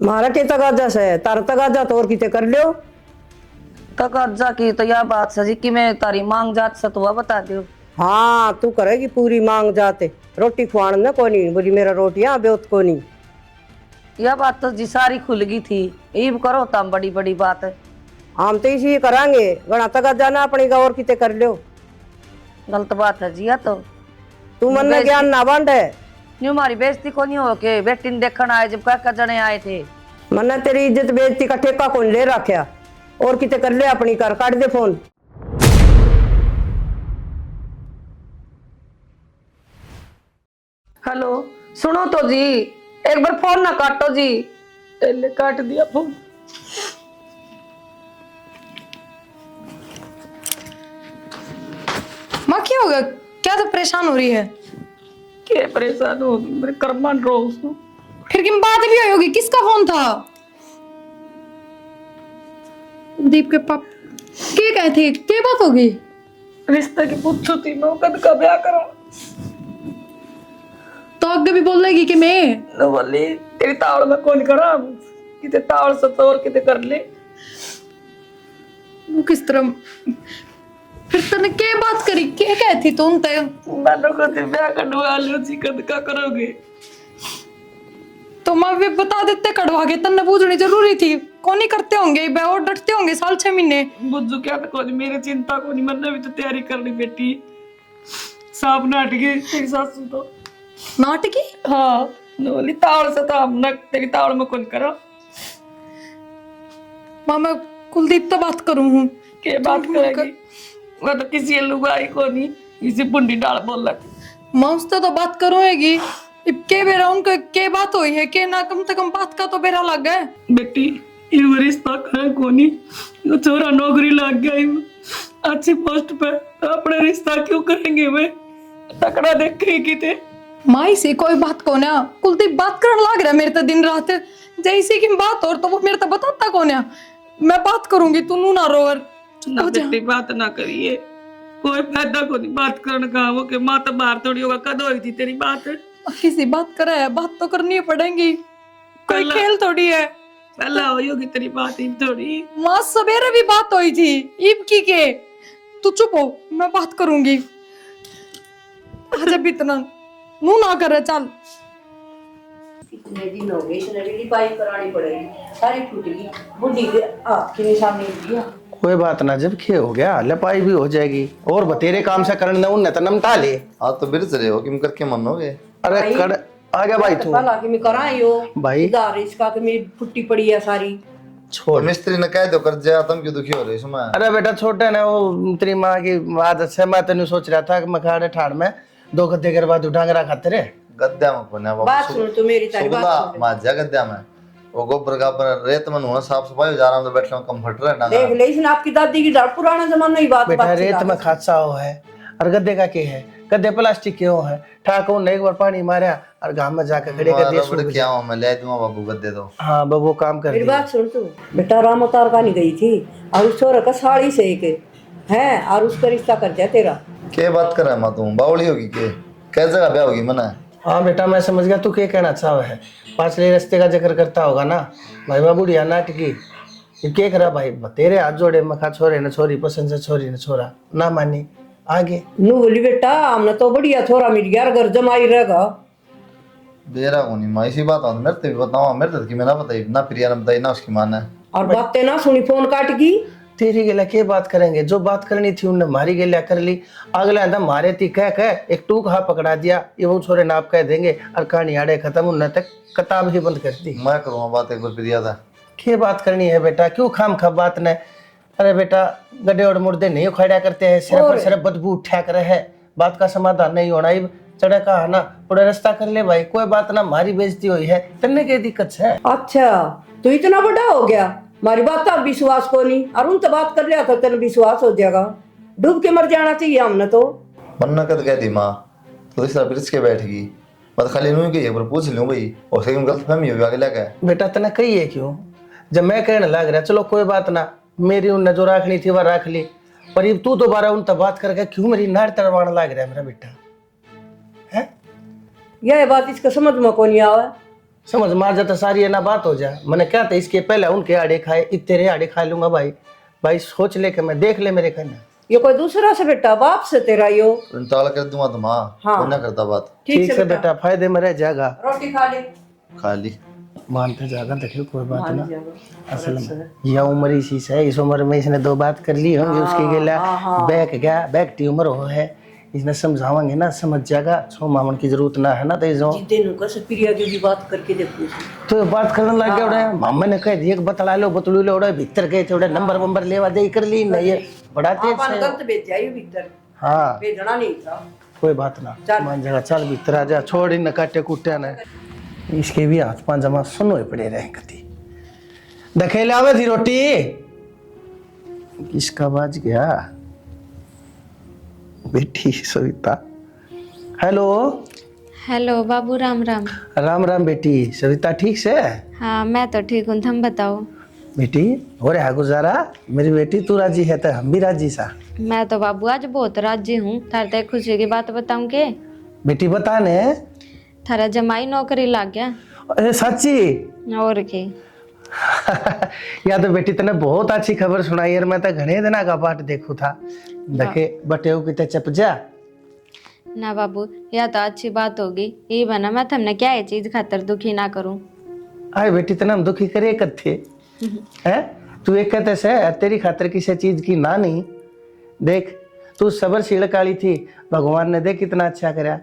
मारा के तगाजा से तार तगाजा तो और किते कर लियो। तकज्जा की तो यह बात सजी कि मैं तारी मांग जात सतुआ बता दियो। हाँ तू करेगी पूरी मांग जाते रोटी खुआन न कोनी बोली मेरा रोटियां बेउत कोनी। यह बात तो जी सारी खुल गई थी। ईब करो तम बड़ी बड़ी बात है। हम तो इसी करांगे गणा तगाजा ना अपनी का और किते कर लियो। गलत बात है जिया तो तू मन में ज्ञान ना बांट है। न्यू मारी बेइज्जती को नहीं हो के बेटी ने देखने आए जब क्या जने आए थे। मन तेरी इज्जत बेइज्जती का ठेका कौन ले रखा और किते कर ले अपनी कर काट दे फोन। हेलो सुनो तो जी एक बार फोन ना काटो जी। पहले काट दिया फोन। माँ क्या हो गया? क्या तो परेशान हो रही है? क्या परेशान हो मेरे कर्मन रो उसको। फिर की बात भी हुई होगी। किसका फोन था? दीप के पाप क्या कहते? क्या बात होगी? रिश्ते की पूछो थी मैं कद का ब्याह करो तो आगे भी बोल लेगी कि मैं न बोली तेरी तावड़ में कौन करा किते तावड़ से तो और किते कर ले। वो किस तरह फिर तने क्या बात करी? क्या कहती तुम ते? मैंने को ते ब्याह कटवा लियो जी कद का करोगे? तो माँ भी बता देते कड़वा के तन्ने पूछनी जरूरी थी। कौन ही करते होंगे बे और डटते होंगे साल 6 महीने। बुझू क्या तो कोनी मेरी चिंता कोनी मैंने भी तो तैयारी करनी बेटी। सांप नाट गई तेरी सासू तो नाटकी? हाँ न बोली तावड़ से तो हम न तेरी तावड़ में कौन करो। माँ मैं कुलदीप तो बात करूँ हूँ। के बात करेगी वो तो किसी लुगाई को नहीं इसी पुंडी डाल बोल रही। माँ उससे तो बात करूँगी। अब के बेरा उनको के बात हुई है कि ना कम से कम बात का तो बेरा लग गया। बेटी ये रिश्ता करे कोनी वो छोरा नौकरी लग गया ही अच्छी पोस्ट पे तो अपने रिश्ता क्यों करेंगे वे तकड़ा देखे किते। माई से कोई बात को ना कुलदीप बात करने लग रहा है मेरे तो दिन रात जैसे कि बात और तो वो मेरे तो बताता कौन है। मैं बात करूंगी तू नू ना रो और ना बेटी बात ना करिए कोई फायदा को नहीं बात करने का वो के माँ तो बाहर थोड़ी होगा कद हुई थी तेरी बात। किसी बात करे है बात तो करनी पड़ेगी। कोई खेल थोड़ी है। पहला हुई होगी तेरी बात ही थोड़ी। माँ सवेरे भी बात हुई थी ईब की के। तू चुप हो मैं बात करूंगी। आज अब इतना मुंह ना करे चल। कितने दिन हो गए इसने भी पाइप करानी पड़ेगी सारी टूट गई बुढ़ी के हाथ के निशान नहीं दिया। कोई बात ना जब खे हो गया लपाई भी हो जाएगी और बतेरे काम से करने उन्हें तो नमटा ले। हाँ तो बिरस रहे हो कि करके मन हो गए। अरे कर आ गया भाई तू पता कि मैं करायो भाई उधार इसका कि मेरी फुट्टी पड़ी है सारी। छोड़ मिस्त्री ने कह दो कर जा तुम क्यों दुखी हो रहे हो? अरे बेटा छोटे ना वो तेरी माँ की आदत से मैं तेन सोच रहा था कि मखाड़े ठाड़ में 2 गद्दे के बाद उठांगरा खाते रे गद्दा में कोने बात सुन तू मेरी तारी बात सुन। माजा गद्दा में वो गोबर का पर रेत में हुआ साफ सफाई हो जा रहा हूं तो बैठने में कंफर्ट रहना। देख ले इसने आपकी दादी की डाल पुराना जमाना ही बात बेटा रेत में खादसा हो है और गद्दे का के है गद्दे प्लास्टिक के हो है ठाकुर ने एक बार पानी मारा और गांव में जाकर खड़े कर दिए क्या हूं मैं ले दूंगा बाबू गद्दे तो। हाँ वो काम कर मेरी बात सुन तू बेटा राम अवतार का नहीं गई थी और उस छोरे का साड़ी से एक है और उसका रिश्ता कर दिया तेरा। क्या बात कर रहा है मां तू बावली होगी के कैसे जगह ब्याह होगी मना? हाँ बेटा मैं समझ गया तू क्या कहना चाह है। पाछले रास्ते का जिक्र करता होगा ना भाई बाबू बुढ़िया नाटकी क्या करा भाई तेरे हाथ जोड़े मखा छोरे न छोरी पसंद से छोरी न छोरा ना मानी आगे नू बोली बेटा हमने तो बढ़िया छोरा मिल गया घर जमाई रहेगा। बेरा को नहीं मां इसी बात हो मेरे तो भी बताओ मेरे तो कि मैं ना बताई ना प्रिया ने बताई ना उसकी मां ने और बातें ना सुनी फोन काट गई। तेरी गेला के बात करेंगे जो बात करनी थी उनने मारी गेला कर ली अगला आंदा मारे थी कह एक टूक हा पकड़ा दिया ये वो छोरे नाप कह देंगे और कहानी आड़े खत्म उन्हें तक किताब ही बंद कर दी। मैं करूँगा बात एक बार प्रिया था क्या बात करनी है बेटा क्यों खाम खा बात ने। अरे बेटा गड्ढे और मुर्दे नहीं उखाड़ा करते हैं सिर्फ और सिर्फ बदबू उठा कर है बात का समाधान नहीं होना ही चढ़े का है ना पूरा रास्ता कर ले भाई कोई बात ना मारी बेइज्जती हुई है तन्ने की दिक्कत है। अच्छा तू इतना बड़ा हो गया हमारी बात का विश्वास को नहीं और उन तो बात कर लिया तो तेरे विश्वास हो जाएगा। डूब के मर जाना चाहिए हमने तो। मन्ना कद कह दी माँ तो इस तरह बिरस के बैठ गई मैं खाली नू की एक बार पूछ लूँ भाई और सही गलत फहमी होगी आगे लगा बेटा तने कही है क्यों जब मैं कहने लग रहा चलो कोई बात ना मेरी उनने जो रखनी थी वह रख ली पर ये तू दोबारा उन तक बात करके क्यों मेरी नार तड़वाने लग रहा है मेरा बेटा है। यह बात इसका समझ में को नहीं आवा समझ मार जाता सारी है ना बात हो जाए। मैंने क्या था इसके पहले उनके आड़े खाए, तेरे आड़े खा लूंगा भाई। भाई सोच ले के मैं देख ले मेरे कहना। ये कोई दूसरा से बेटा, बाप से तेरा यो। टाल कर दूंगा तो माँ हाँ। कोई ना करता बात। ठीक से बेटा, फायदे में रह जाएगा। रोटी खा ले। खा ली। मानते जाएगा, देखियो कोई बात मान ना। जाएगा। असल में यह उम्र इसी से है, इस उम्र में इसने 2 बात कर ली होंगी उसकी गिला बैक गया, बैक की उम्र हो है। इसने समझावांगे ना समझ जाएगा। 6 मामन की जरूरत ना है ना, तो इसो दिन को से प्रिया की बात करके देखो। तो बात करने लग गया उड़े। मामा ने कह दिया बतला लो बतलू लो उड़े भीतर गए थे उड़े नंबर वंबर लेवा दे कर ली नहीं है बड़ा तेज आपन से। गलत भेज जाइए भीतर, हाँ भेजना नहीं था। कोई बात ना, मान जाएगा। चल भीतर आ जा, छोड़ इन काटे कुटे ने। इसके भी हाथ पांच जमा सुनो पड़े रहे कति। दखेले आवे थी रोटी। किसका बाज गया? बेटी सविता। हेलो। हेलो बाबू, राम राम। राम राम बेटी। सविता ठीक से? हाँ मैं तो ठीक हूँ, तुम बताओ। बेटी हो रहा गुजारा? मेरी बेटी तू राजी है तो हम भी राजी सा। मैं तो बाबू आज बहुत राजी हूँ। थारे तक खुशी की बात बताऊँ के? बेटी बता ने। थारा जमाई नौकरी लग गया। अरे सच्ची? और की या तो बेटी तने बहुत अच्छी खबर सुनाई यार। मैं तो घने दिना का पाठ देखू था। देखे बटेऊ किते चप जा ना बाबू, यह तो अच्छी बात होगी। ये बना मैं तुमने क्या ये चीज खातर दुखी ना करूँ। आए बेटी तने हम दुखी करे कथे है। तू एक कहते से तेरी खातर किसी चीज की ना नहीं। देख तू सब्रशील काली थी, भगवान ने देख कितना अच्छा करा।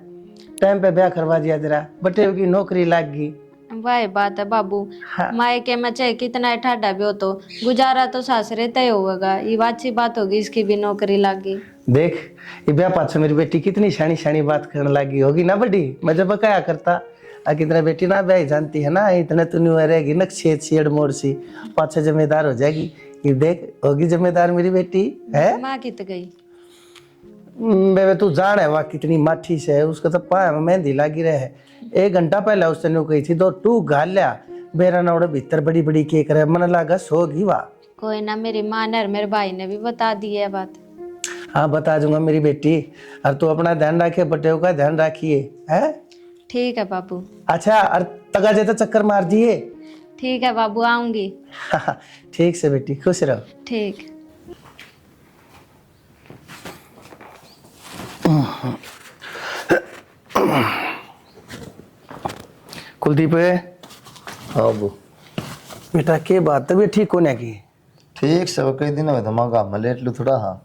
टाइम पे ब्याह करवा दिया तेरा, बटेऊ की नौकरी लग गई। वही बात है बाबू। हाँ। मायके में चाहे कितना ठाडा भी हो तो गुजारा तो सासरे तय होगा। ये अच्छी बात होगी, इसकी भी नौकरी लग गई। देख ये ब्याह पाछे मेरी बेटी कितनी शानी शानी बात करने लगी होगी ना बड़ी। मैं जब बकाया करता कितना बेटी ना ब्याह जानती है ना, इतने तो नहीं रहेगी न छेद छेड़ मोड़ सी पाछे जिम्मेदार हो जाएगी। ये देख होगी जिम्मेदार मेरी बेटी है। माँ कित गई? बेबे तू जान है वहाँ कितनी माठी से है। उसका तो पाया में मेहंदी लगी रहे। 1 घंटा पहले उसने न्यू कही थी तो तू घाल लिया बेरा ना उड़े भीतर बड़ी बड़ी केक रहे। मन लगा सोगी वाह। कोई ना, मेरी माँ ने और मेरे भाई ने भी बता दी है बात। हाँ बता दूंगा मेरी बेटी। और तू अपना ध्यान रखिए, बटेऊ का ध्यान रखिए है। ठीक है बाबू। अच्छा और तगा जेता चक्कर मार दिए। ठीक है बाबू, आऊंगी। ठीक से बेटी, खुश रहो। ठीक। कुलदीप हाँ अबू बेटा के बात तबीयत ठीक होने की? ठीक से कई दिन हुए तो माँ गाँव में लेट लू थोड़ा। हाँ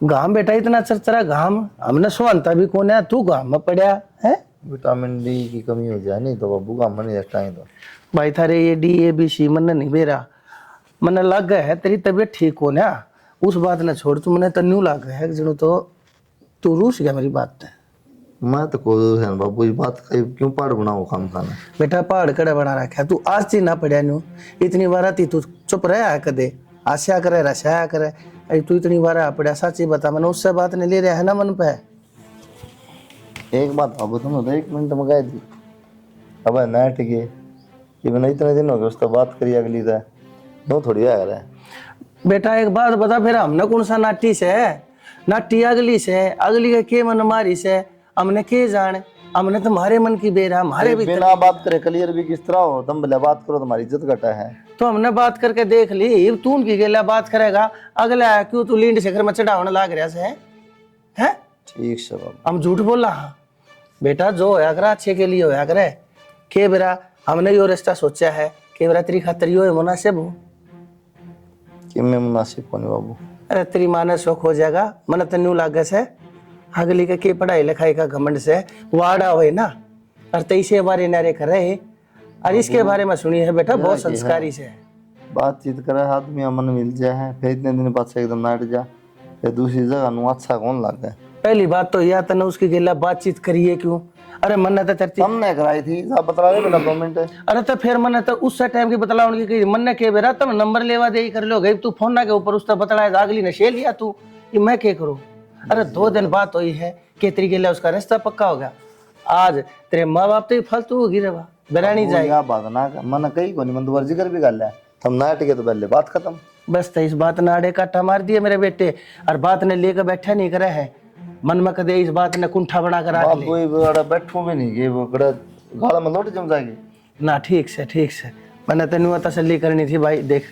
घाम बेटा इतना चरचरा घाम हमने सुनता भी कौन है। तू घाम में पड़ा है। विटामिन डी की कमी हो जाए नहीं तो बाबू गाँव में नहीं रहता है तो। भाई थारे ये DABC मन नहीं बेरा मन लग गया है तेरी तबीयत ठीक होने। उस बात ने छोड़ तू मैंने तन्यू लग गया है जिनो तो तू रूस गया मेरी बात है। मैं तो को है बाबू ये बात क्यों पहाड़ बनाओ काम खाना। बेटा पहाड़ कड़े बना रखा तू आज चीज ना पड़ा न्यू। इतनी बार आती तू चुप रहा है कदे आशा करे रसाया करे। अरे तू इतनी बार आ पड़ा सच्ची बता मैंने उससे बात नहीं ले रहा है ना मन पे। एक बात बाबू तुम तो 1 मिनट में गए थी अब नेट के ये मैंने इतने दिन हो गए उससे बात करी अगली था दो थोड़ी आ रहा है। बेटा एक बात बता फिर हमने कौन सा नाटी से नाटी अगली से अगली के मन मारी से हमने के जाने। हमने तुम्हारे मन की बेरा हमारे भी बिना बात करे क्लियर भी किस तरह हो तुम भले बात करो तुम्हारी इज्जत घटा है। तो हमने बात करके देख ली। तू उनकी गेला बात करेगा अगला क्यों तू लींड से घर में चढ़ावने लाग रहा से है। ठीक से बाबू हम झूठ बोला। हाँ बेटा जो होया करे अच्छे के लिए होया करे। के बेरा हमने यो रिश्ता सोचा है के बेरा तेरी खातिर यो मुनासिब हो कि मैं मुनासिब कौन बाबू। अरे तेरी माँ ने शौक हो जाएगा मन तन्यू लागे से अगली के पढ़ाई लिखाई का घमंड से वाड़ा हो ना और तैसे बारे नारे कर रहे। और इसके बारे में सुनी है बेटा बहुत संस्कारी से बातचीत करे आदमी मन मिल जाए फिर इतने दिन बाद से एकदम नाट जा फिर दूसरी जगह नु अच्छा कौन लग गया। पहली बात तो यह तने उसकी गिला बातचीत करिए क्यों। अरे मन ने तो तरती हमने कराई थी साहब बता रहे बेटा 2 मिनट। अरे तो फिर मन तो उस टाइम की बतला उनकी कही मन ने के बेरा तुम नंबर लेवा दे कर लो गई तू फोन ना के ऊपर उसका बतलाए अगली ने शे लिया तू कि मैं क्या करूं। अरे 2 दिन बात हुई है कि तेरी गिला उसका रिश्ता पक्का हो गया। आज तेरे माँ बाप तो फालतू होगी रे बेरानी जाएगी बात ना मन कही को नहीं मन दोबारा जिक्र भी कर लिया हम नाट के तो पहले बात खत्म। बस तो इस बात ने आड़े काटा मार दिए मेरे बेटे और बात ने लेकर बैठा नहीं करे है मन में कदे इस बात ने कुंठा बना कर बाप कोई बड़ा बैठो भी नहीं गए वो बड़ा गाला में लौट जम जाएगी ना ठीक से मैंने तेन तसल्ली करनी थी भाई। देख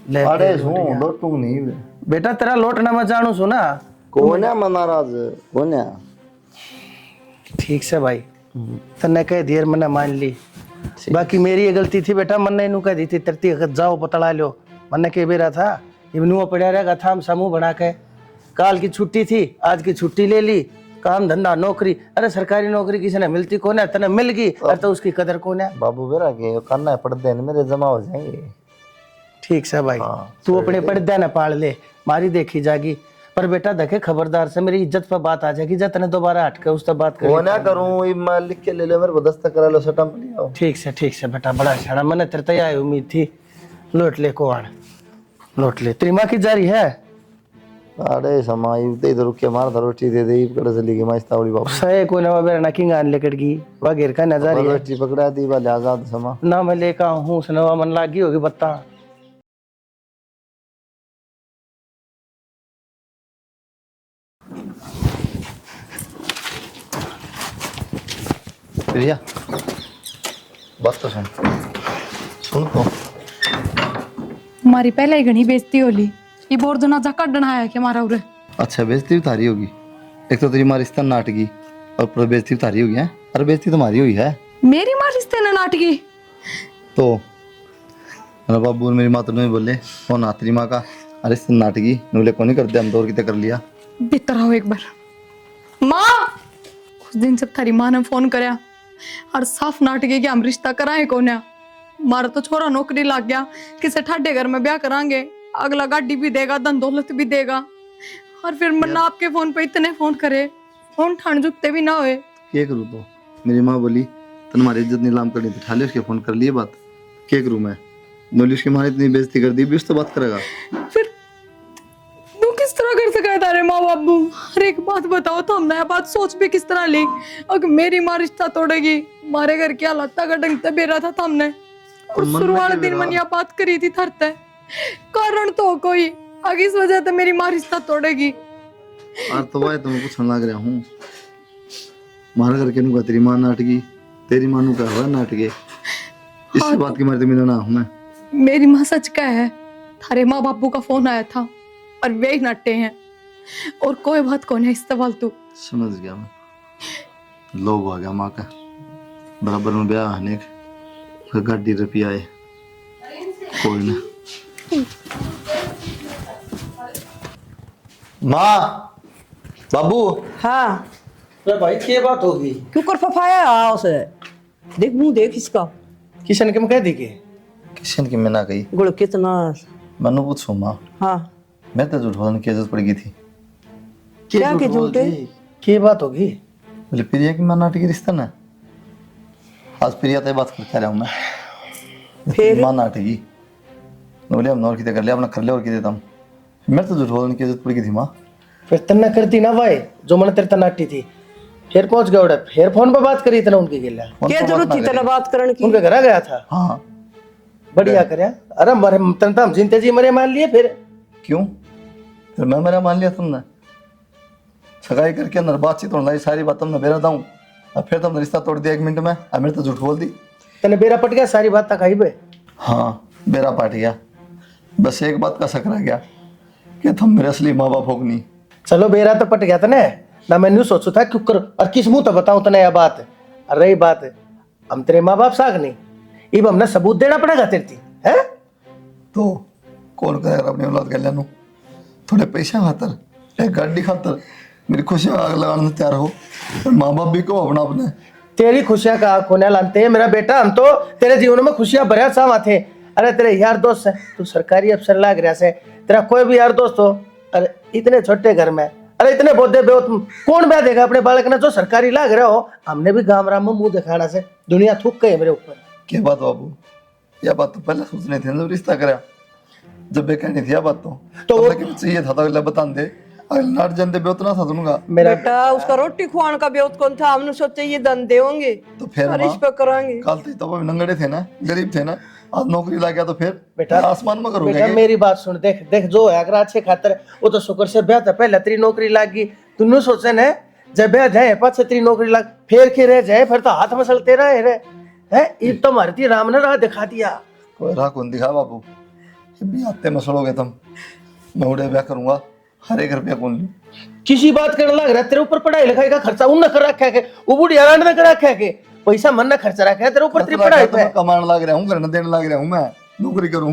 ले अरे हूँ लोटू नहीं बे। बेटा तेरा लौटना मैं जानू सु ना। कौन है मैं नाराज कौन है? ठीक से भाई तने कह दियर मैंने मान ली। बाकी मेरी ये गलती थी बेटा, मैंने इनू कह दी थी तरती जाओ पतला लो। मैंने कह बेरा था इवनू पड़ा रहेगा था, हम समूह बना के। काल की छुट्टी थी, आज की छुट्टी ले ली। काम धंधा नौकरी, अरे सरकारी नौकरी किसी ने मिलती कौन है, तने मिल गई अरे तो उसकी कदर कौन है। बाबू बेरा के करना है पर्दे ने मेरे जमा हो जाएंगे। ठीक से भाई तू अपने पर्दे न पाल ले, मारी देखी जागी। पर बेटा देखे खबरदार से मेरी इज्जत पर बात आ जाएगी, जब तने दोबारा हट के उससे बात वो ना करूं ये मैं लिख के ले ले मेरे को दस्तखत करा लो सटम लिया। ठीक से बेटा बड़ा छड़ा मैंने तेरे तैयार उम्मीद थी। लौट ले कोण लौट ले, तेरी माँ की जारी है। अरे समाई ते इधर के मार रोटी दे दे कड़े से लेके माइस तावड़ी बाबू सहे कोई ना बेरा ना किंग आन लेकर गई वा घेर का नजारी है रोटी पकड़ा दी वाले आजाद समा ना मैं लेकर हूँ सनवा मन लागी होगी बत्ता। प्रिया बात तो सुन तो हमारी पहले ही घनी बेइज्जती होली, ये बोर जनाजा काटना है कि हमारा उरे। अच्छा बेइज्जती भी तारी होगी। एक तो तेरी माँ रिश्ता नाटकी और पूरा बेइज्जती भी तारी होगी है। अरे बेइज्जती तुम्हारी हुई है। मेरी माँ रिश्ते ने नाटकी तो मेरा बाबू और मेरी माँ तो नहीं बोले वो ना तेरी माँ का अरे रिश्ता नाटकी नूले को नहीं कर दिया हम दौर की कर लिया। भीतर आओ एक बार। माँ उस दिन जब थारी माँ ने फोन करया और साफ नाटकी कि हम रिश्ता कराए कोन्या, मारा तो छोरा नौकरी लग गया, किसे ठाडे घर में ब्याह करांगे, अगला गाड़ी भी देगा धन दौलत भी देगा। और फिर मन्ना आपके फोन पे इतने फोन करे, फोन ठाण जुकते भी ना हुए। क्या करूँ तो मेरी माँ बोली तुम्हारी इज्जत नीलाम करनी थी, ठाले उसके फोन कर लिए बात। क्या करूँ मैं बोली उसकी माँ ने इतनी बेइज्जती कर दी भी उस तो बात करेगा। फिर तू किस तरह कर सका है तारे माँ बाबू? हर एक बात बताओ तो हम नया बात सोच भी किस तरह ली। अगर मेरी माँ रिश्ता तोड़ेगी, मारे घर की हालत का ढंग से बेरा था हमने और शुरू वाले दिन मन यह बात करी थी थरते कारण तो कोई आगे इस वजह से मेरी माँ रिश्ता तोड़ेगी। और तो भाई तुम्हें पूछने लग रहा हूँ मारा करके नु का तेरी माँ नाटकी तेरी माँ नु का हुआ नाटके इस बात की मर्द मिलना हूँ मैं। मेरी माँ सच का है, थारे माँ बापू का फोन आया था और वे ही नट्टे हैं और कोई बात कौन है इस सवाल तू। समझ गया मैं, लोग आ गया माँ का बराबर में ब्याह आने गाड़ी रुपया आए कोई ना। माँ बाबू हाँ अरे भाई क्या बात होगी? क्यों कर फफाया आओ से देख मुंह देख इसका किशन के कह दी के किशन की मैं ना गई गुड़ कितना। मनु पूछो माँ हाँ मैं तो झूठ बोलने की जरूरत पड़ गई थी। क्या के झूठे क्या बात होगी? बोले प्रिया की माँ नाटकी रिश्ता ना आज प्रिया तो बात करके आ रहा हूँ मैं फिर माँ नाटकी बोले हम और किते कर लिया अपना कर ले और किते हम मेरे तो झूठ बोलने की जरूरत पड़ गई थी माँ। फिर तन्ना करती ना भाई जो मन तेरे तनाटी थी, फिर पहुंच गया उड़े, फिर फोन पे बात करी तना उनकी गिला क्या जरूरत थी तेरा बात करने की? उनके घर आ गया था। हाँ बढ़िया करया। अरे मरे तन तो हम जिंते जी मरे मान लिए फिर क्यों फिर मैं मेरा मान लिया तुमने सगाई करके अंदर बातचीत होने लगी सारी बात तुमने बेरा दाऊं अब फिर तुमने रिश्ता तोड़ दिया 1 मिनट में अब मेरे तो झूठ बोल दी। तने बेरा पट गया सारी बात तक आई बे। हाँ बेरा पाट गया बस एक बात का शक रह गया कि तुम मेरे असली माँ बाप हो नहीं। चलो बेरा तो पट गया तने ना मैंने सोचू था क्यों कर और किस मुंह तो बताऊं तने यह बात। और रही बात हम तेरे माँ बाप साग नहीं इब हमने सबूत देना पड़ेगा तेरी है तो कौन करेगा अपनी औलाद कल्याण नु थोड़े पैसे खातर एक गाड़ी खातर मेरी खुशियां आग लगाने से तैयार हो माँ बाप भी को अपना अपने तेरी खुशियां का खोने लानते हैं मेरा बेटा, हम तो तेरे जीवन में खुशियां भरा सावा थे। अरे तेरे यार दोस्त है, तू सरकारी अफसर लाग रहा से, तेरा कोई भी यार दोस्त हो, अरे इतने छोटे घर में, अरे इतने बोधे बे तुम कौन ब्याह देगा अपने बालक ने जो सरकारी लाग रहा हो। हमने भी गाँव राम में मुंह दिखाना से दुनिया थूक गई मेरे ऊपर। क्या बात बाबू यह बात तो पहले सोचने थे जब रिश्ता करा जब बे कहनी थी यह बात तो वो चाहिए था तो बता दे नाट जनते बे उतना था तुमका मेरा बेटा उसका रोटी खुआने का ब्योत कौन था? हमने सोचा ये धन देंगे तो फिर और इस पे कराएंगे। कल तो वो नंगड़े थे ना गरीब थे ना आज नौकरी लग गया तो फिर बेटा आसमान में करोगे बेटा मेरी बात सुन, देख देख जो है अगर अच्छे खातर वो तो शुक्र से ब्याह था पहले तेरी नौकरी लग गई तूने सोचे न जब ब्याह जाए पाँच तेरी नौकरी लग फिर के रह जाए फिर तो हाथ मसलते रहे रे है ये तो मारती राम ने राह दिखा दिया। कोई राह कौन दिखा बाबू, भी आते मसलोगे तुम, मैं उड़े ब्याह करूंगा, हर 1 रुपया कौन ली। किसी बात करने लग रहा है, तेरे ऊपर पढ़ाई लिखाई का खर्चा उन कर रखा है, वो बुढ़ी हरान ने कर रखा है, पैसा मन ने खर्चा रखा है तेरे ऊपर, तेरी पढ़ाई पे। मैं कमाने लग रहा हूँ, घर देने लग रहा हूँ, मैं नौकरी करूँ,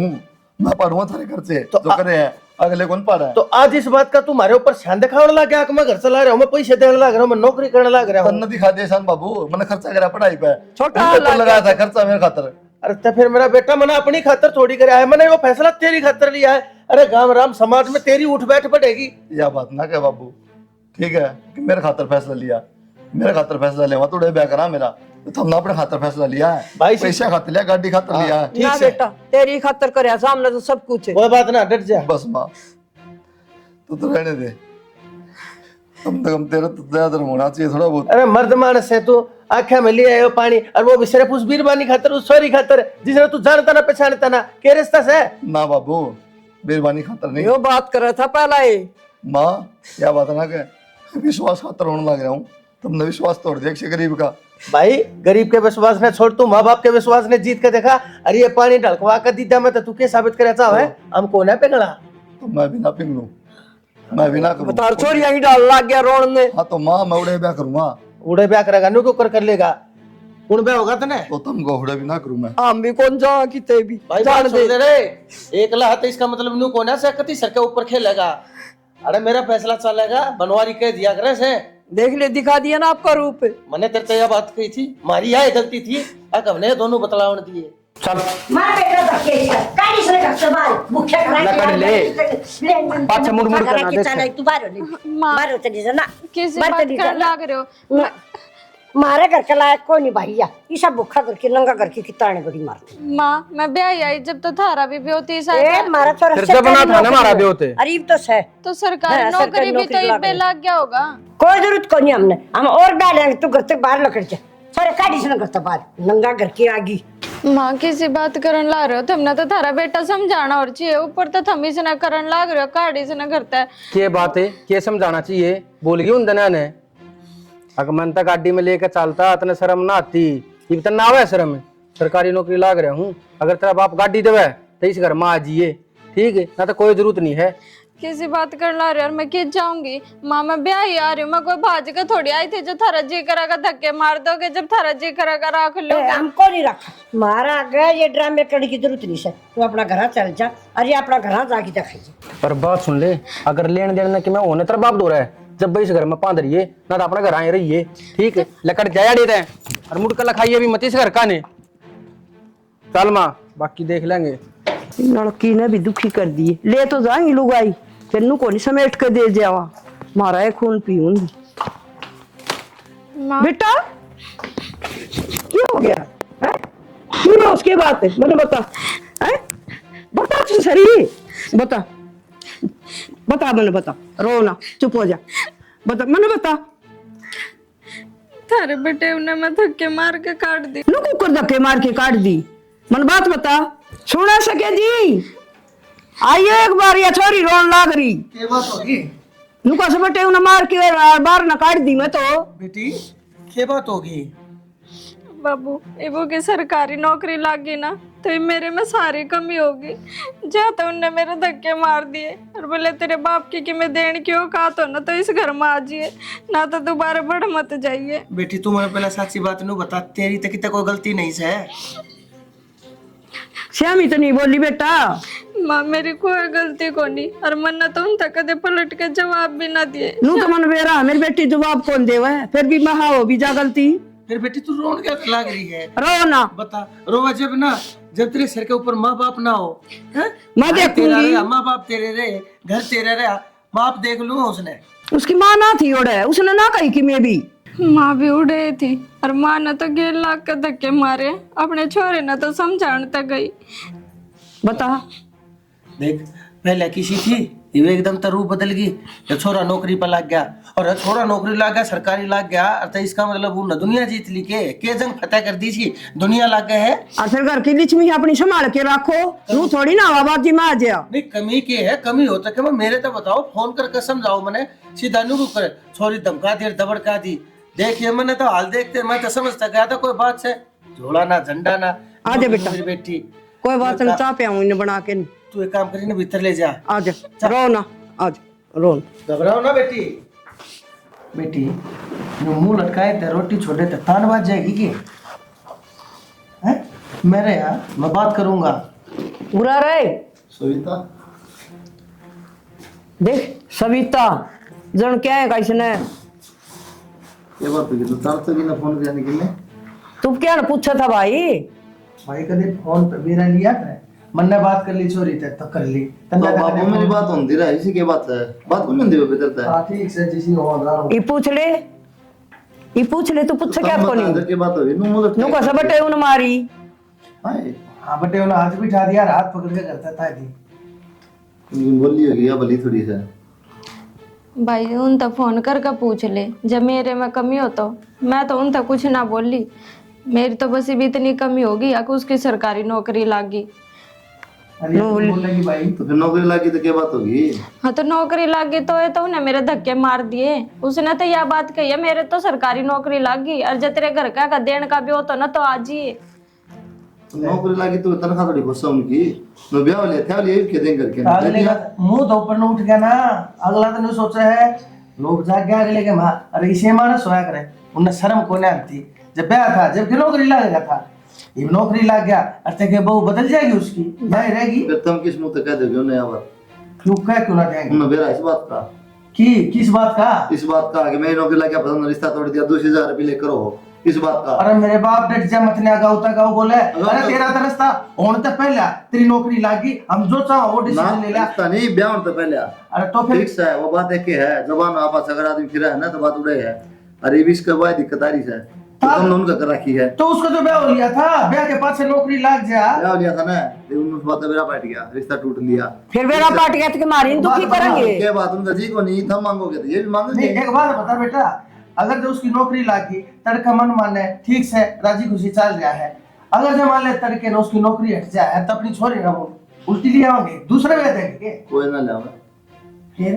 मैं पढ़ूंगा थारे खर्चे तो जो करे हैं, अगले कौन पढ़ा है। तो आज इस बात का तुम्हारे ऊपर ध्यान दिखाने लग गया कि मैं घर चला रहा हूँ, मैं पैसे देने लग रहा हूँ, मैं नौकरी करने लग रहा हूँ। तन्ना दिखा दे सान बाबू, मैंने खर्चा करा पढ़ाई पे, छोटा लगाया था खर्चा मेरे खातर। अरे तो फिर मेरा बेटा मैंने अपनी खातर थोड़ी कराया है, मैंने वो फैसला तेरी खातर लिया है। अरे गांव राम समाज में तेरी उठ बैठ बढ़ेगी। यह बात ना कह बाबू, ठीक है कि मेरे खातर फैसला लिया, मेरे खातर फैसला लिया, तो उड़े ब्याह करा मेरा, तो हमने अपने खातर फैसला लिया है भाई पैसा खातर लिया, गाड़ी खातर लिया है। ना बेटा तेरी खातर करया, सामने तो सब कुछ है। वो बात ना डट जा। बस माँ तो रहने दे, कम से कम तेरा तो दया धर्म होना चाहिए थोड़ा बहुत। अरे मर्द मानस है तू, आंखें में ले आयो पानी, और वो भी सिर्फ उस बीरबानी खातर, उस सॉरी खातर जिसने तू जानता ना पहचानता ना, के रिश्ता से। ना बाबू, बेरबानी खातर नहीं। यो बात कर रहा था पहला ये। माँ क्या बात ना कह, विश्वास खातर होने लग रहा हूँ, तुमने विश्वास तोड़ दिया किसी गरीब का। भाई गरीब के विश्वास ने छोड़, तू माँ बाप के विश्वास ने जीत के देखा। अरे ये पानी ढलकवा कर दीदा मैं, तो तू क्या साबित करे चाहो है, हम कौन है पिघला। तो मैं भी ना पिघलूं, मैं भी ना करूं। बता छोरिया ही डाल लग गया रोन ने। हाँ तो माँ मैं उड़े ब्याह करूंगा, उड़े ब्याह करेगा नु क्यों कर लेगा, कौन ब्याह होगा तने। तो तुमको उड़े भी ना करूं मैं। हम भी कौन जा किते भी भाई जान बात दे। सुन ले रे, एक लात इसका मतलब नु कौन है से कति सर के ऊपर खेलेगा। अरे मेरा फैसला चलेगा, बनवारी कह दिया करे से। देख ले दिखा दिया ना आपका रूप। मैंने तेरे से यह बात कही थी, मारी है गलती थी, अब हमने दोनों बतलावन दिए। चल मार बेटा धक्के काढ़ी से कच्चे बाल मुख्य करा ले पाछे मुड़ मुड़ कर ना चला तू बाहर ले बाहर चली जा ना किसी बात कर लाग रहे हो। मारे घर के लायक कोई नहीं भैया, ये सब भूखा करके नंगा करके किताने बड़ी मारते। माँ मैं ब्याह आई जब तो थारा भी ब्योती सा ए मारा छोरा खर्चा बना था ना मारा ब्योते। अरे तो है तो सरकारी हाँ, नौकरी सरकारी भी तो नौकरी एक पे लग गया होगा। कोई जरूरत को नहीं, हमने हम और डालेंगे तू घर तक बाहर लकड़ जा छोरे काढ़ी से ना करता बाहर नंगा करके आगी। माँ किसी बात करन ला रहे हो तुमने, तो थारा बेटा समझाना और चाहिए, ऊपर तो थमी से ना करन लाग रहे हो, काढ़ी से ना करता है। के बात है, के समझाना चाहिए, बोल गई उन दना ने। अगर मन तक गाड़ी में लेकर चलता इतने शर्म ना आती, ये तो ना हुआ शर्म, सरकारी नौकरी लाग रहा हूँ, अगर तेरा बाप गाड़ी देवे तो इस घर में आ जाइए, ठीक है ना, तो कोई जरूरत नहीं है। किसी बात कर ला रहे हो, और मैं किस जाऊंगी माँ, मैं ब्याह ही आ रही हूँ, मैं कोई भाज के थोड़ी आई थी जो थारा जी करेगा धक्के मार दोगे, जब थारा जी करेगा राख लो। हमको नहीं रखा मारा गया, ये ड्रामे करने की जरूरत नहीं है, तू अपना घर चल जा। अरे अपना घर जाके देख। पर बात सुन ले, अगर लेन देन कि मैं होने तेरा बाप दो रहा है, जब भाई इस घर में पांद रहिए ना तो अपना घर आए रहिए, ठीक है, लकड़ जाया देते हैं और मुड़ कर लखाइए भी मत इस घर का ने। चल माँ बाकी देख लेंगे। लड़की ने भी दुखी कर दिए, ले तो जाएंगी लुगाई, तेनू को नहीं समेट के दे जावा, मारा है खून पीऊंगी। बेटा क्या हो गया है? क्यों ना उसके बात है, मैंने बता है? बता तू सही बता, बता मैंने बता, रो ना चुप हो जा, बता मैंने बता। थारे बेटे ने मैं धक्के मार के काट दी। नु कुकर धक्के मार के काट दी, मन बात बता, सुना सके जी। आइए एक बार, ये छोरी रोन लाग रही, ये बात होगी नुका से बेटे उन्हें मार के बाहर न काट दी मैं तो। बेटी, ये बात होगी बाबू इबो की सरकारी नौकरी लग गई ना तो ये मेरे में सारी कमी होगी। जा तो उनने मेरे धक्के मार दिए और बोले तेरे बाप की कि मैं देन क्यों कहा तो ना, तो इस घर में आ जाइए ना तो दोबारा बढ़ मत जाइए। बेटी तू मैंने पहले सच्ची बात नहीं बता, तेरी तक कोई गलती नहीं है। श्यामी तो नहीं बोली बेटा। माँ मेरी कोई गलती को नहीं, और मन तो उन तक कदे पलट के जवाब भी ना दिए। नू तो मन बेरा मेरी बेटी जवाब कौन देवा है, फिर भी महा हो भी जा गलती। फिर बेटी तू रोन क्या लाग रही है, रो ना बता। रोवा जब ना, जब तेरे सिर के ऊपर माँ बाप ना हो, हैं? मैं भाई तेरा देखूंगी। रहा, माँ बाप तेरे रहे, घर तेरा रहा, बाप देख लूंगा उसने। उसकी माँ ना थी ओढ़े, उसने ना कही कि मैं भी। माँ भी उड़े थी और माँ ने तो 1.5 लाख के धक्के मारे, अपने छोरे ने तो समझाने तक गई। बता देख पहले किसी थी, ये एकदम तो रूप बदल गई, ये छोरा नौकरी पर लग गया, और छोरा नौकरी लग गया, सरकारी लग गया, तो इसका मतलब वो न दुनिया जीत ली के जंग फतेह कर दी थी, दुनिया लग गए है। और फिर घर की लक्ष्मी अपनी संभाल के रखो, तू थोड़ी ना आवाबाजी में आ जा। नहीं कमी के है, कमी होता कि मेरे तो बताओ, फोन करके समझाओ मैंने, सीधा नु कर छोरी धमका दी दबड़का दी। देखिए मैंने तो हाल देखते मैं तो समझता गया था कोई बात से, झोला ना झंडा ना। आ जा बेटा। मेरी बेटी कोई बात नहीं, चाह पियाऊं इन्हें बना के। तू एक काम करी ना, भीतर ले जा। आ जा, रो ना, आ जा, रो ना। घबराओ ना बेटी। बेटी जो मुंह लटकाए थे, रोटी छोड़े थे, तान बाज जाएगी कि हैं? मेरे यहाँ मैं बात करूंगा। बुरा रहे सविता देख, सविता जन क्या है कैसने ये बात होगी तो तार तो ना फोन करने के लिए तू क्या ना पूछा था भाई? भाई कदे फोन पे मेरा लिया करे, मन ने बात कर ली चोरी थे तो कर ली। तो बाबू मेरी बात होती रहा, इसी के बात है, बात कौन नहीं बेहतर है। हाँ ठीक से जिसी हो रहा ये पूछ ले तू पूछ क्या को नहीं की बात होगी नु को सब बटे उन मारी। हाँ बटे उन्हें हाथ बिठा दिया, हाथ पकड़ के करता था थी। बोली होगी या भली थोड़ी सा भाई उन तक फोन करके पूछ ले, जब मेरे में कमी हो तो मैं तो उन तक कुछ ना बोली। मेरी तो बस भी इतनी कमी होगी या कि उसकी सरकारी नौकरी लागी। अरे बोलेगी भाई तो फिर नौकरी लगी तो क्या बात होगी। हाँ तो नौकरी लागी तो है तो उन्हें मेरे धक्के मार दिए। उसने तो यह बात कही है मेरे तो सरकारी नौकरी लागी, और जब तेरे घर का देने का भी हो तो ना तो आज ही तो नौकरी लगी तो तनख्वाह थोड़ी खुश उनकी नो ब्याह ले थे ले के देंगे करके अगले का मुंह तो ऊपर न उठ गया ना, अगला तो नहीं सोचा है। लोग जाग गया अगले के मां, अरे इसे मारा सोया करे, उन्हें शर्म को नहीं आती। जब ब्याह था, जब नौकरी लगेगा था, ये नौकरी लग गया, अर्थे के बहू बदल जाएगी उसकी, नहीं रहेगी। फिर तुम किस मुंह तक कह दोगे उन्हें यार क्यों कह क्यों ना जाएंगे? उन्हें बेरा इस बात का किस बात का? इस बात का कि मैं नौकरी लग गया पसंद रिश्ता तोड़ दिया 2000 रुपये लेकर हो, इस बात का। अरे मेरे बाप डट जा मत ना गाँव तक बोले, अरे तेरा तो रास्ता होने तो पहले तेरी नौकरी लागी, हम जो चाहो वो डिसीजन ले लिया। रिश्ता नहीं ब्याह होने तो पहले अरे तो फिर फिक्स है वो बात है कि है जबान आपस अगर आदमी फिरा है ना तो बात उड़े है। अरे भी इसके बाद दिक्कत आ रही है तो हमने उनका कर रखी है। तो उसका तो ब्याह हो लिया था, ब्याह के पास से नौकरी लग जा। ब्याह हो लिया था ना, लेकिन उस बात मेरा बैठ गया, रिश्ता टूट लिया। फिर मेरा पार्ट गया तो मारी दुखी करेंगे। क्या बात उनका जी को नहीं थम मांगोगे तो ये भी मांगेंगे। नहीं एक बात बता बेटा, अगर जो उसकी नौकरी लागी तड़का मन माने ठीक से राजी खुशी चल रहा है, अगर जो मान ले तड़के ना उसकी नौकरी हट जाए तो अपनी छोरी ना उल्टी ले आएंगे, दूसरे में देंगे कोई ना ले फिर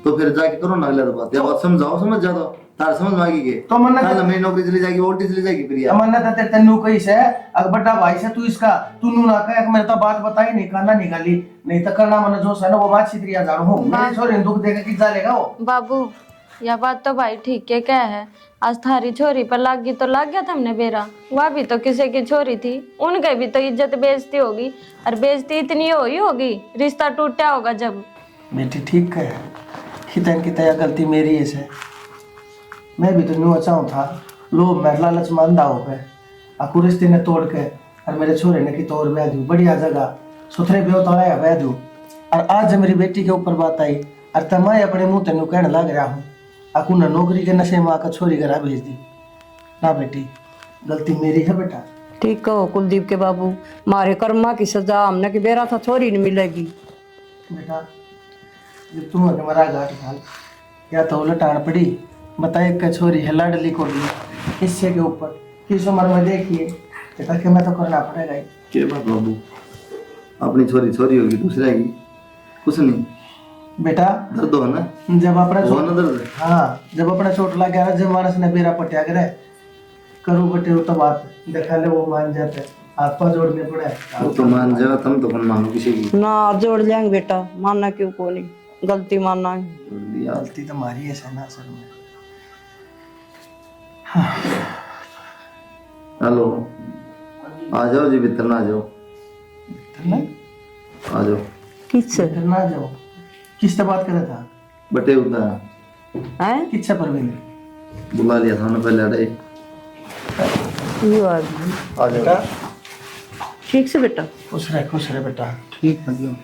तो फिर जाके करो ना अगले बात या बात समझाओ, समझ जा दो तार समझ में आएगी के तो मन्ना ना मेरी नौकरी चली जाएगी उल्टी चली जाएगी फिर यार। मन्ना तेरे तन्नू कही से अगर बड़ा भाई से तू इसका तू ना कह मेरे तो बात बताई नहीं करना निकाली, नहीं तो करना मन जो है ना वो बात छित्रिया जान हूं मेरी छोरी दुख देगा कि जालेगा वो। बाबू यह बात तो भाई ठीक है क्या है, आज थारी छोरी पर लाग गई तो लाग गया था हमने बेरा, वह भी तो किसी की छोरी थी, उनके भी तो इज्जत बेइज्जती होगी, और बेइज्जती इतनी ही होगी, रिश्ता टूटा होगा जब। बेटी ठीक है, खितन की तया गलती मेरी है से, मैं भी तो न्यू अच्छा था, लोग मैं लालच मंदा हो गए, अकु रिश्ते ने तोड़ के और मेरे छोरे ने की तोड़ ब्याह दू, बढ़िया जगह सुथरे ब्याह तोड़ा ब्याह दू, और आज जब मेरी बेटी के ऊपर बात आई और तब मैं अपने मुंह तेन कहने लग रहा हूँ, अकू न नौकरी के नशे में आकर छोरी घर भेज दी ना। बेटी गलती मेरी है बेटा। ठीक कहो कुलदीप के बाबू, मारे कर्मा की सजा हमने की बेरा था छोरी नहीं मिलेगी। बेटा जब तुम हमारा घाट खाल या तो उलटान पड़ी, बताए एक छोरी है लाडली को दी हिस्से के ऊपर, किस उम्र में देखिए करके मैं तो करना पड़ेगा ही। क्या बात बाबू, अपनी छोरी छोरी होगी दूसरे की कुछ नहीं बेटा दर्द हो ना, जब अपना हो ना दर्द। हाँ जब अपना चोट लग गया ना, जब मानस ने बेरा पटिया करे करूँ बटे तो बात देखा ले वो मान जाते, हाथ पाँव जोड़ने पड़े। वो तो मान जाओ तुम तो कौन मानो किसी की ना जोड़ लेंगे बेटा, मानना क्यों को नहीं, गलती मानना है। गलती तो मारी है सना सर में। हेलो आ जाओ जी भीतर ना आ जाओ, आ जाओ। किससे ना जाओ, किससे बात कर रहा था? बटे उतना हैं? किससे परवीन बुला लिया था उन्होंने पहले अड़े यो आदमी आ जाओ। बेटा ठीक से बेटा, खुश रहे बेटा। ठीक है दियो।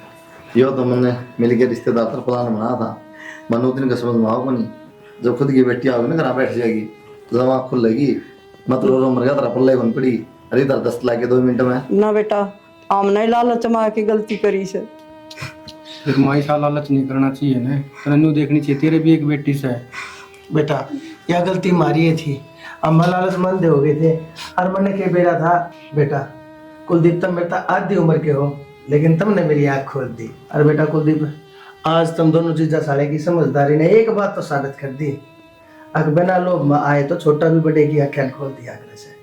यो तो मैंने मिल के रिश्तेदार का प्लान बनाया था, मन उस दिन का समझ में आओ नहीं, जब खुद की बेटी आओगी ना घर बैठ जाएगी तो जब आँख खुलेगी मत रो मर गया तेरा पल्ले बन पड़ी, अरे इधर 10 ला के 2 मिनट में ना बेटा हमने लालच में की गलती करी से। फिर माई सा लालच नहीं करना चाहिए ना, तन्नू देखनी चाहिए, तेरे भी एक बेटी से है। बेटा यह गलती मारी थी, अम्मा लालचमंद हो गए थे, हर मन के बेरा था। बेटा कुलदीप तुम बेटा आधी उम्र के हो, लेकिन तुमने मेरी आँख खोल दी। अरे बेटा कुलदीप आज तुम दोनों जीजा साले की समझदारी ने एक बात तो साबित कर दी, अगर बिना लोभ में आए तो छोटा भी बड़े की आंखें खोल दिया अगले से।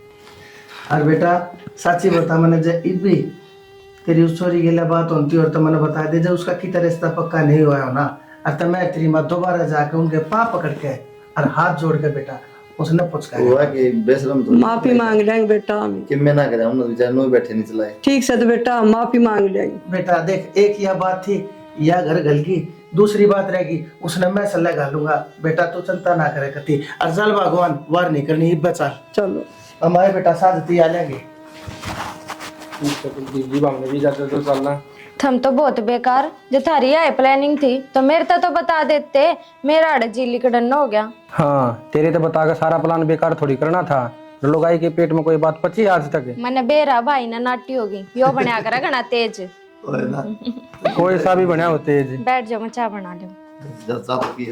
और बेटा सच्ची बता, मैंने जब इब भी तेरी उस छोरी के लिए बात होती और तो मैंने बता दे जब उसका कितना रिश्ता पक्का नहीं हुआ हो ना, और तो मैं तेरी माँ दोबारा जाके उनके पाँव पकड़ के और हाथ जोड़ के बेटा उसने पुचका हुआ कि बेशरम तो माफी मांग लेंगे बेटा हम। कि मैं ना करे, हम बेचारे नो बैठे नहीं चलाए। ठीक से तो बेटा हम माफी मांग लेंगे। बेटा देख, एक यह बात थी या घर गल की, दूसरी बात रहेगी उसने मैं सल्ला घालूंगा। बेटा तू चिंता ना करे कती, और चल भगवान वार नहीं करनी इब बचा। चलो हमारे बेटा साजती आ लेंगे। दीदी हमने भी जाते तो चलना। थम तो बहुत बेकार, जो थारी है प्लानिंग थी तो मेरे तो बता देते, मेरा अड़ जिली का डन हो गया। हाँ तेरे तो बता के सारा प्लान बेकार थोड़ी करना था। लोगाई के पेट में कोई बात पची आज तक। मैंने बेरा भाई ना नाटी होगी, यो बनया कर घना तेज। ओए ना कोई सा भी बना हो तेज। बैठ जाओ, मैं चाय बना लूं। जब साथ की